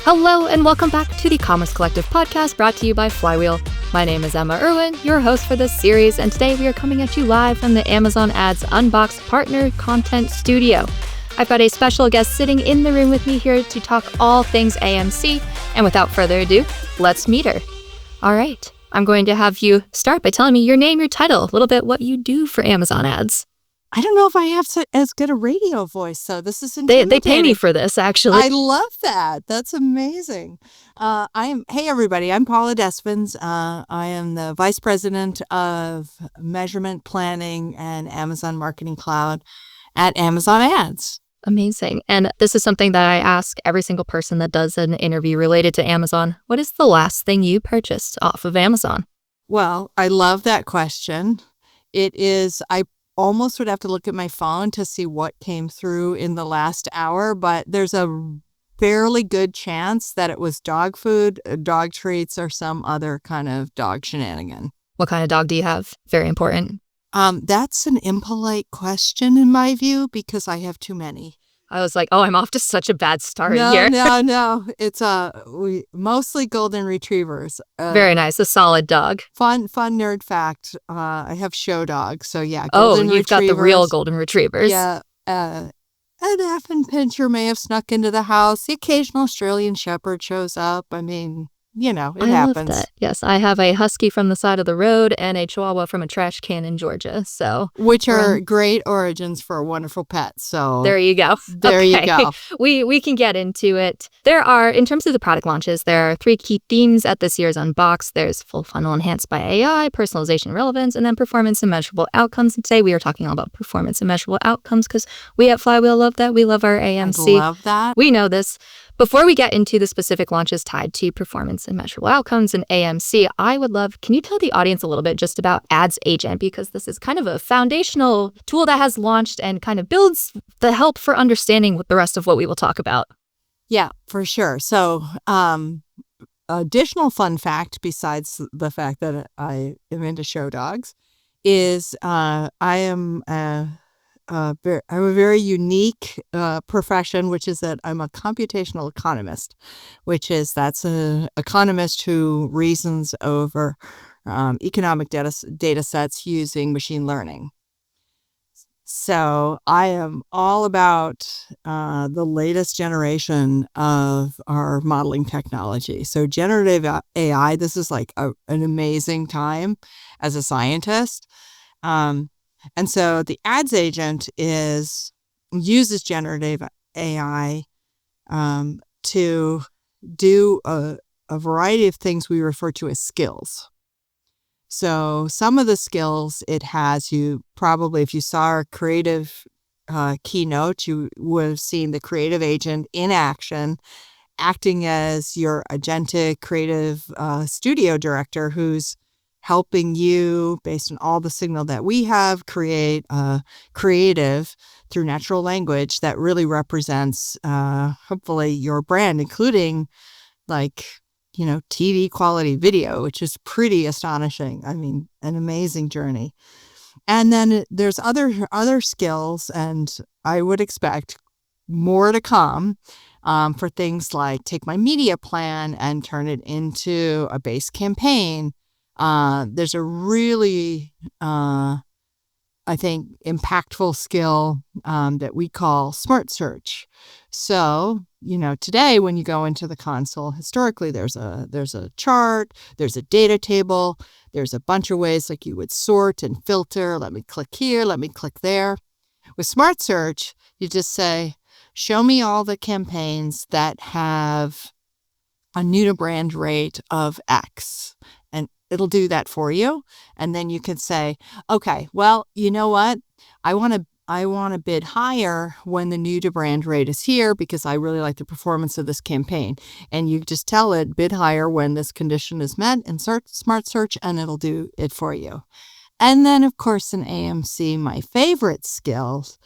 Hello and welcome back to the Commerce Collective podcast brought to you by Flywheel. My name is Emma Irwin, your host for this series, and today we are coming at you live from the Amazon Ads unBoxed Partner Content Studio. I've got a special guest sitting in the room with me here to talk all things AMC, and without further ado, let's meet her. All right, I'm going to have you start by telling me your name, your title, a little bit what you do for Amazon Ads. I don't know if I have as good a radio voice, so this is intimidating. They pay me for this, actually. I love that. That's amazing. Hey everybody, I'm Paula Despens. I am the Vice President of Measurement Planning and Amazon Marketing Cloud at Amazon Ads. Amazing. And this is something that I ask every single person that does an interview related to Amazon. What is the last thing you purchased off of Amazon? Well, I love that question. I almost would have to look at my phone to see what came through in the last hour, but there's a fairly good chance that it was dog food, dog treats, or some other kind of dog shenanigan. What kind of dog do you have? Very important. That's an impolite question in my view because I have too many. I was like, I'm off to such a bad start here. No. It's mostly golden retrievers. Very nice. A solid dog. Fun nerd fact. I have show dogs. So yeah, golden retrievers. Got the real golden retrievers. Yeah. An effing pincher may have snuck into the house. The occasional Australian Shepherd shows up. I mean, it happens. Love that. Yes, I have a husky from the side of the road and a chihuahua from a trash can in Georgia. Which are great origins for a wonderful pet. So there you go. You go. We can get into it. There are, in terms of the product launches, there are 3 key themes at this year's unBoxed. There's full funnel enhanced by AI, personalization and relevance, and then performance and measurable outcomes. And today we are talking all about performance and measurable outcomes because we at Flywheel love that. We love our AMC. I love that. We know this. Before we get into the specific launches tied to performance and measurable outcomes and AMC, can you tell the audience a little bit just about Ads Agent? Because this is kind of a foundational tool that has launched and kind of builds the help for understanding the rest of what we will talk about. Yeah, for sure. So, additional fun fact, besides the fact that I am into show dogs, is I have a very unique profession, which is that I'm a computational economist, that's an economist who reasons over economic data sets using machine learning. So I am all about the latest generation of our modeling technology. So generative AI, this is like an amazing time as a scientist. And so the Ads Agent uses generative AI to do a variety of things we refer to as skills. So some of the skills it has, you probably, if you saw our creative keynote, you would have seen the creative agent in action, acting as your agentic creative studio director who's helping you, based on all the signal that we have, create creative through natural language that really represents, hopefully, your brand, including TV quality video, which is pretty astonishing. I mean, an amazing journey. And then there's other skills, and I would expect more to come for things like take my media plan and turn it into a base campaign. There's a really, I think, impactful skill that we call smart search. So, today when you go into the console, historically there's a chart, there's a data table, there's a bunch of ways like you would sort and filter. Let me click here, let me click there. With smart search, you just say, show me all the campaigns that have a new to brand rate of X. It'll do that for you. And then you can say, okay, well, you know what? I want to bid higher when the new to brand rate is here because I really like the performance of this campaign. And you just tell it bid higher when this condition is met and smart search, and it'll do it for you. And then, of course, in AMC, my favorite skills,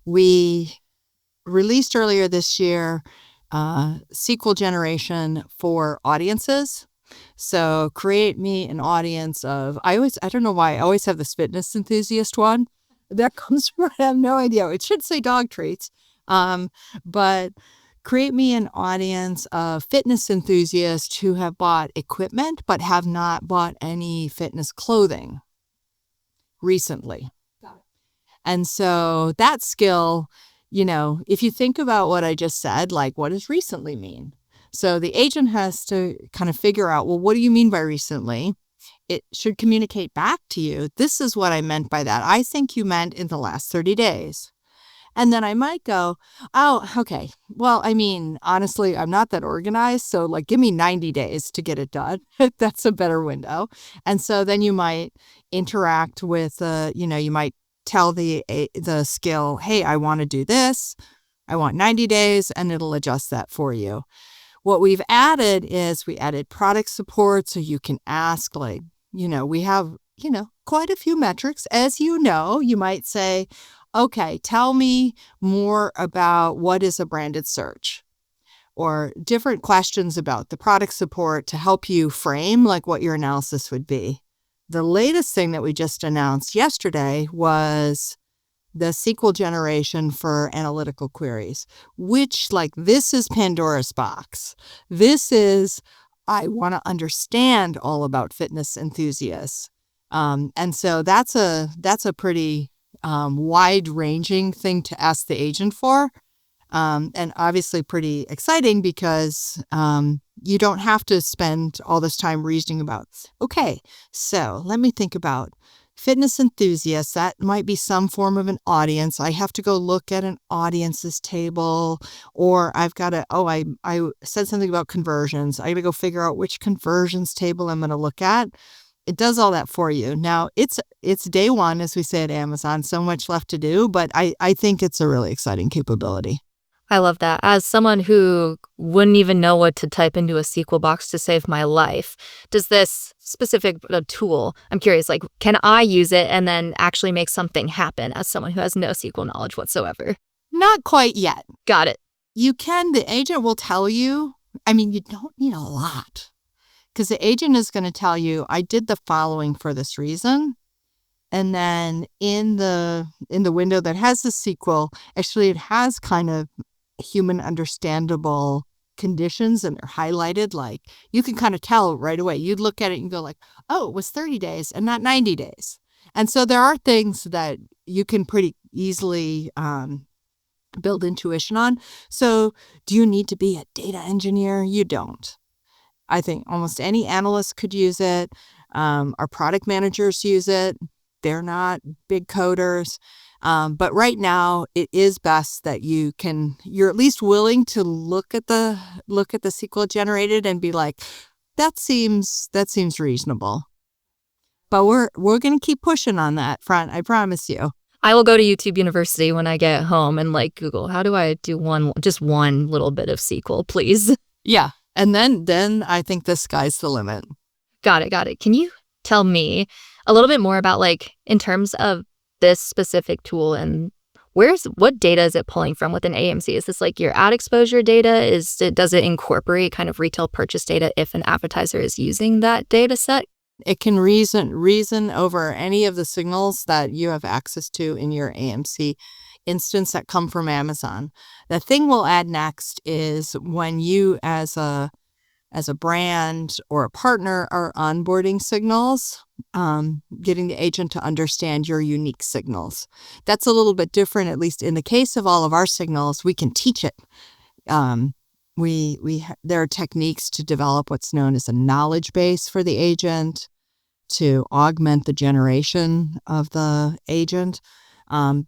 we released earlier this year SQL generation for audiences. So create me an audience of, I don't know why, I always have this fitness enthusiast one. That comes from, I have no idea. It should say dog treats. But create me an audience of fitness enthusiasts who have bought equipment but have not bought any fitness clothing recently. And so that skill, if you think about what I just said, like what does recently mean? So the agent has to kind of figure out, well, what do you mean by recently? It should communicate back to you. This is what I meant by that. I think you meant in the last 30 days. And then I might go, oh, okay. Well, I mean, honestly, I'm not that organized. So like, give me 90 days to get it done. That's a better window. And so then you might interact with, you might tell the skill, hey, I want to do this. I want 90 days, and it'll adjust that for you. What we've added is we added product support. So you can ask, like, we have, quite a few metrics. As you know, you might say, okay, tell me more about what is a branded search, or different questions about the product support to help you frame like what your analysis would be. The latest thing that we just announced yesterday was the SQL generation for analytical queries, which this is Pandora's box. This is, I want to understand all about fitness enthusiasts. And so that's a pretty wide-ranging thing to ask the agent for, and obviously pretty exciting because you don't have to spend all this time reasoning about, okay, so let me think about fitness enthusiasts. That might be some form of an audience. I have to go look at an audiences table, or I've got to, I said something about conversions. I got to go figure out which conversions table I'm going to look at. It does all that for you. Now, it's day one, as we say at Amazon, so much left to do, but I think it's a really exciting capability. I love that. As someone who wouldn't even know what to type into a SQL box to save my life, does this specific tool, I'm curious, can I use it and then actually make something happen as someone who has no SQL knowledge whatsoever? Not quite yet. Got it. You can, the agent will tell you, you don't need a lot. Because the agent is going to tell you, I did the following for this reason. And then in the window that has the SQL, actually it has kind of human understandable conditions, and they're highlighted. Like you can kind of tell right away. You'd look at it and go like, oh, it was 30 days and not 90 days. And so there are things that you can pretty easily build intuition on. So do you need to be a data engineer? You don't. I think almost any analyst could use it. Our product managers use it. They're not big coders. But right now it is best that you're at least willing to look at the SQL generated and be like, that seems reasonable. But we're going to keep pushing on that front. I promise you. I will go to YouTube University when I get home and Google, how do I do just one little bit of SQL, please? Yeah. And then I think the sky's the limit. Got it. Can you tell me a little bit more about in terms of this specific tool and what data is it pulling from within AMC? Is this your ad exposure data? Does it incorporate kind of retail purchase data if an advertiser is using that data set? It can reason over any of the signals that you have access to in your AMC instance that come from Amazon. The thing we'll add next is when you as a brand or a partner are onboarding signals, getting the agent to understand your unique signals. That's a little bit different, at least in the case of all of our signals. We can teach it. There are techniques to develop what's known as a knowledge base for the agent to augment the generation of the agent.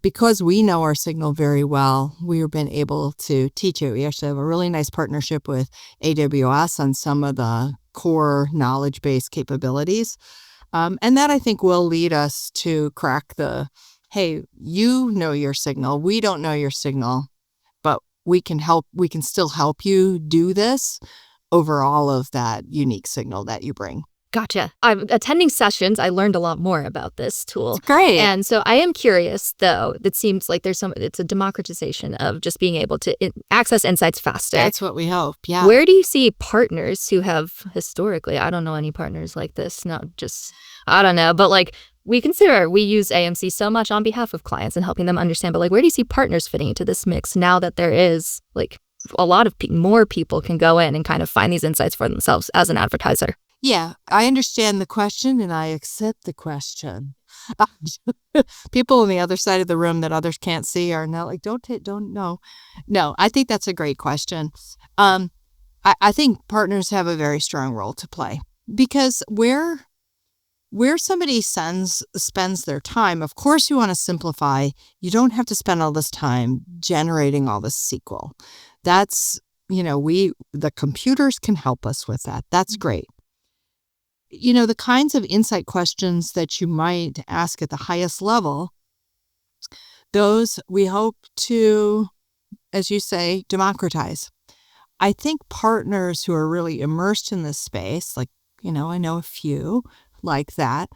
Because we know our signal very well, we've been able to teach it. We actually have a really nice partnership with AWS on some of the core knowledge-based capabilities. And that, I think, will lead us to crack hey, you know your signal. We don't know your signal, but we can still help you do this over all of that unique signal that you bring. Gotcha. I'm attending sessions. I learned a lot more about this tool. It's great. And so I am curious, though, it seems like it's a democratization of just being able to access insights faster. That's what we hope. Yeah. Where do you see partners who have historically, I don't know any partners like this, not just, I don't know, but we use AMC so much on behalf of clients and helping them understand, but where do you see partners fitting into this mix now that there is a lot of more people can go in and kind of find these insights for themselves as an advertiser. Yeah, I understand the question and I accept the question. People on the other side of the room that others can't see are now like, don't know. No, I think that's a great question. I think partners have a very strong role to play because where somebody spends their time, of course you want to simplify. You don't have to spend all this time generating all this SQL. That's, the computers can help us with that. That's great. The kinds of insight questions that you might ask at the highest level, those we hope to, as you say, democratize. I think partners who are really immersed in this space, like, I know a few like that,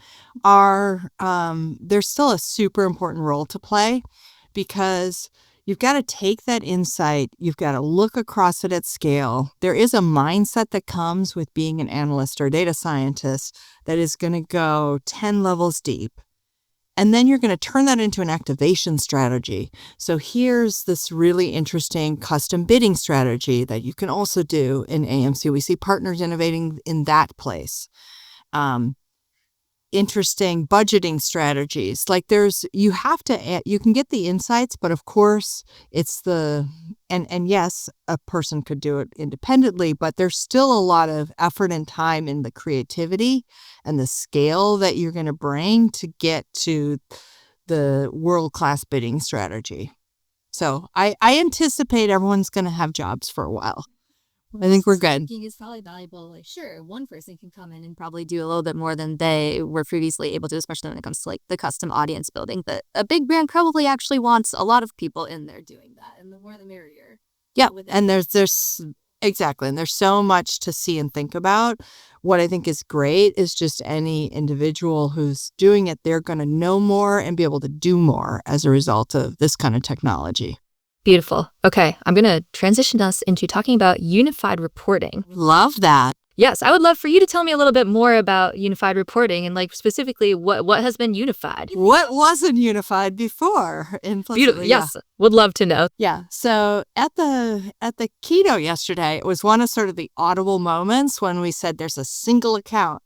there's still a super important role to play because you've got to take that insight. You've got to look across it at scale. There is a mindset that comes with being an analyst or a data scientist that is going to go 10 levels deep. And then you're going to turn that into an activation strategy. So here's this really interesting custom bidding strategy that you can also do in AMC. We see partners innovating in that place. Interesting budgeting strategies. Like you can get the insights, but of course it's and yes, a person could do it independently, but there's still a lot of effort and time in the creativity and the scale that you're going to bring to get to the world-class bidding strategy. So I anticipate everyone's going to have jobs for a while. I think we're good. It's probably valuable. Like, sure, one person can come in and probably do a little bit more than they were previously able to, especially when it comes to like the custom audience building. But a big brand probably actually wants a lot of people in there doing that, and the more the merrier. Yeah, and there's exactly, and there's so much to see and think about. What I think is great is just any individual who's doing it, they're going to know more and be able to do more as a result of this kind of technology. Beautiful. Okay, I'm going to transition us into talking about unified reporting. Love that. Yes, I would love for you to tell me a little bit more about unified reporting and like specifically what has been unified. What wasn't unified before? Beautiful. Yes, would love to know. Yeah. So at the keynote yesterday, it was one of sort of the audible moments when we said there's a single account.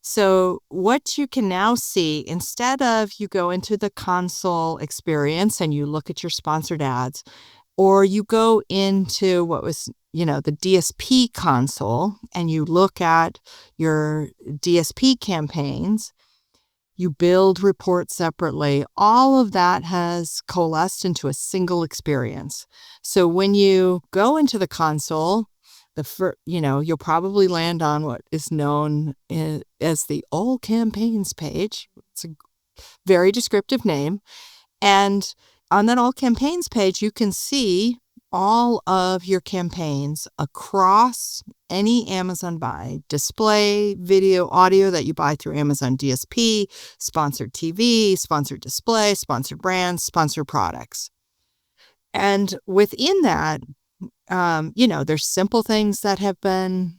So what you can now see, instead of you go into the console experience and you look at your sponsored ads, or you go into what was, the DSP console and you look at your DSP campaigns, you build reports separately. All of that has coalesced into a single experience. So when you go into the console, you'll probably land on what is known as the All Campaigns page. It's a very descriptive name. And on that All Campaigns page, you can see all of your campaigns across any Amazon buy, display, video, audio that you buy through Amazon DSP, sponsored TV, sponsored display, sponsored brands, sponsored products. And within that, there's simple things that have been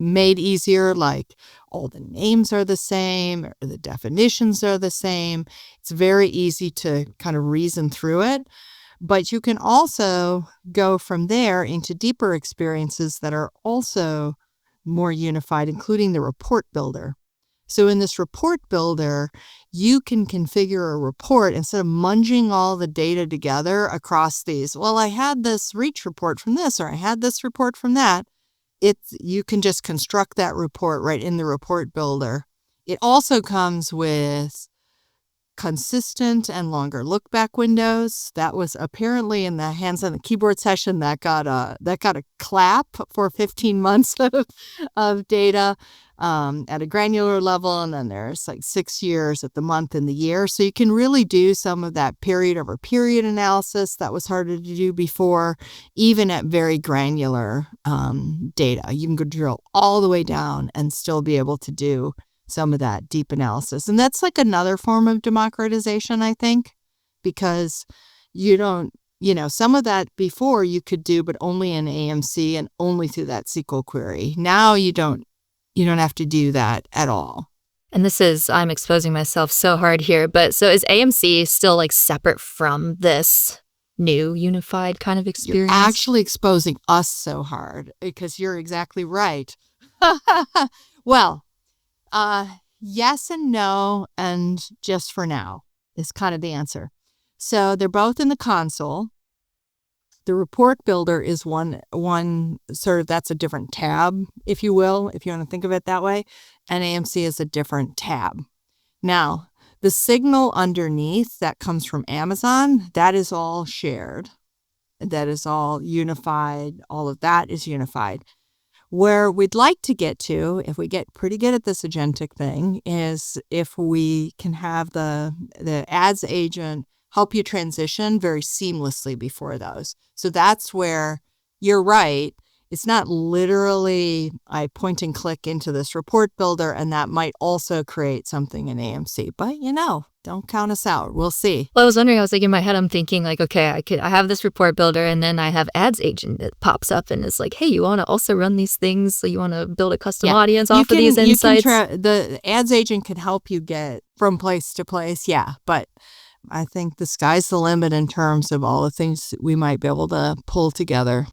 made easier, like all the names are the same, or the definitions are the same. It's very easy to kind of reason through it. But you can also go from there into deeper experiences that are also more unified, including the report builder. So in this report builder, you can configure a report instead of munging all the data together across these. Well, I had this reach report from this, or I had this report from that. You can just construct that report right in the report builder. It also comes with consistent and longer look back windows. That was apparently in the hands on the keyboard session that got a clap for 15 months of data at a granular level, and then there's like 6 years at the month and the year. So you can really do some of that period over period analysis that was harder to do before, even at very granular data. You can go drill all the way down and still be able to do some of that deep analysis. And that's like another form of democratization, I think, because you don't, some of that before you could do, but only in AMC and only through that SQL query. Now you don't have to do that at all. And I'm exposing myself so hard here, but so is AMC still like separate from this new unified kind of experience? You're actually exposing us so hard because you're exactly right. Well, yes and no, and just for now is kind of the answer. So they're both in the console. The report builder is one sort of, that's a different tab, if you will, if you want to think of it that way. And AMC is a different tab. Now, the signal underneath that comes from Amazon, that is all shared. That is all unified. All of that is unified. Where we'd like to get to, if we get pretty good at this agentic thing, is if we can have the ads agent help you transition very seamlessly before those. So that's where you're right. It's not literally I point and click into this report builder, and that might also create something in AMC. But, don't count us out. We'll see. Well, I was wondering, I was like in my head, I'm thinking like, okay, I have this report builder, and then I have ads agent that pops up and is like, hey, you want to also run these things? So you want to build a custom audience off of these insights? The ads agent can help you get from place to place. Yeah. But I think the sky's the limit in terms of all the things that we might be able to pull together.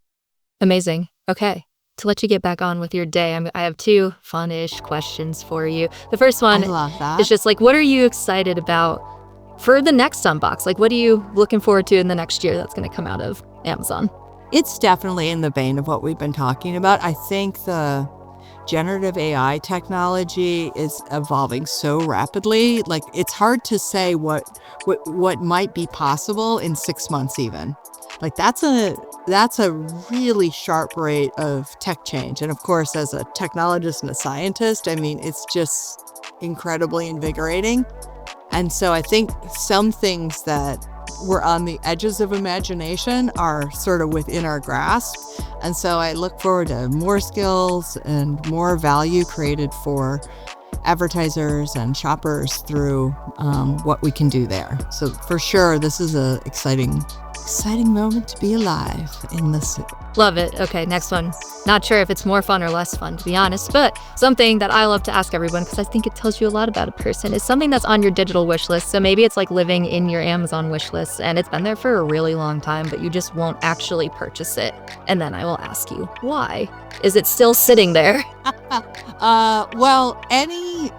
Amazing. Okay. To let you get back on with your day, I have 2 fun-ish questions for you. The first one is just like, what are you excited about for the next unbox? Like, what are you looking forward to in the next year that's going to come out of Amazon? It's definitely in the vein of what we've been talking about. I think the generative AI technology is evolving so rapidly. Like, it's hard to say what might be possible in 6 months even. Like, that's a really sharp rate of tech change. And of course, as a technologist and a scientist, I mean, it's just incredibly invigorating. And so I think some things that were on the edges of imagination are sort of within our grasp. And so I look forward to more skills and more value created for advertisers and shoppers through what we can do there. So for sure, this is an exciting moment to be alive in this. Love it. Okay, next one. Not sure if it's more fun or less fun, to be honest, but something that I love to ask everyone, because I think it tells you a lot about a person, is something that's on your digital wish list. So maybe it's like living in your Amazon wish list and it's been there for a really long time, but you just won't actually purchase it. And then I will ask you, why? Is it still sitting there? Well, any,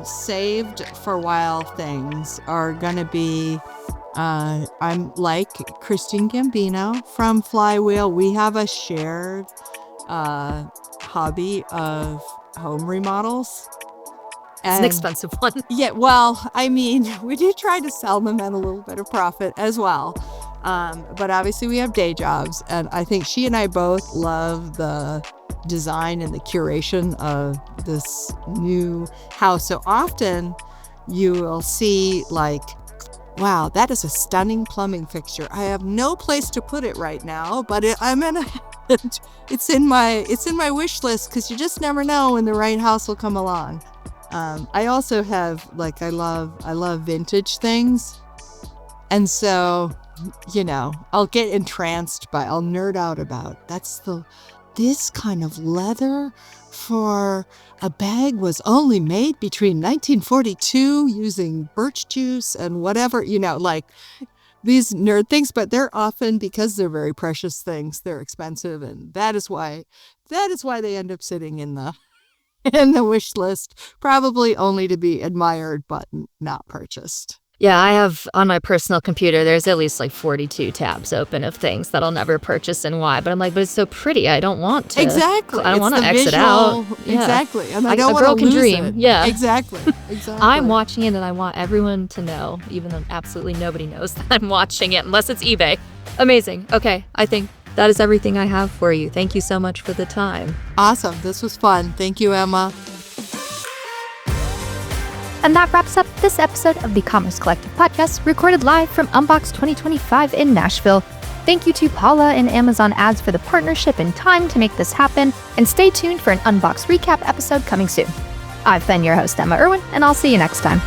saved for a while things are going to be, I'm like Christine Gambino from Flywheel. We have a shared hobby of home remodels. It's an expensive one. Yeah, well, I mean, we do try to sell them at a little bit of profit as well. But obviously we have day jobs, and I think she and I both love the design and the curation of this new house. So often you will see like, wow, that is a stunning plumbing fixture. I have no place to put it right now, but it's in my wish list, because you just never know when the right house will come along. I also have I love vintage things, and so I'll get entranced I'll nerd out about this kind of leather for a bag was only made between 1942 using birch juice and whatever, these nerd things, but they're often, because they're very precious things, they're expensive. And that is why they end up sitting in the wish list, probably only to be admired, but not purchased. Yeah, I have on my personal computer, there's at least 42 tabs open of things that I'll never purchase and why. But I'm like, but it's so pretty. I don't want to. Exactly. I don't want to exit out. Yeah. Exactly. And I don't want to lose dream. it. Yeah. Exactly. I'm watching it and I want everyone to know, even though absolutely nobody knows that I'm watching it unless it's eBay. Amazing. Okay. I think that is everything I have for you. Thank you so much for the time. Awesome. This was fun. Thank you, Emma. And that wraps up this episode of the Commerce Collective podcast, recorded live from unBoxed 2025 in Nashville. Thank you to Paula and Amazon Ads for the partnership and time to make this happen, and stay tuned for an unBoxed recap episode coming soon. I've been your host, Emma Irwin, and I'll see you next time.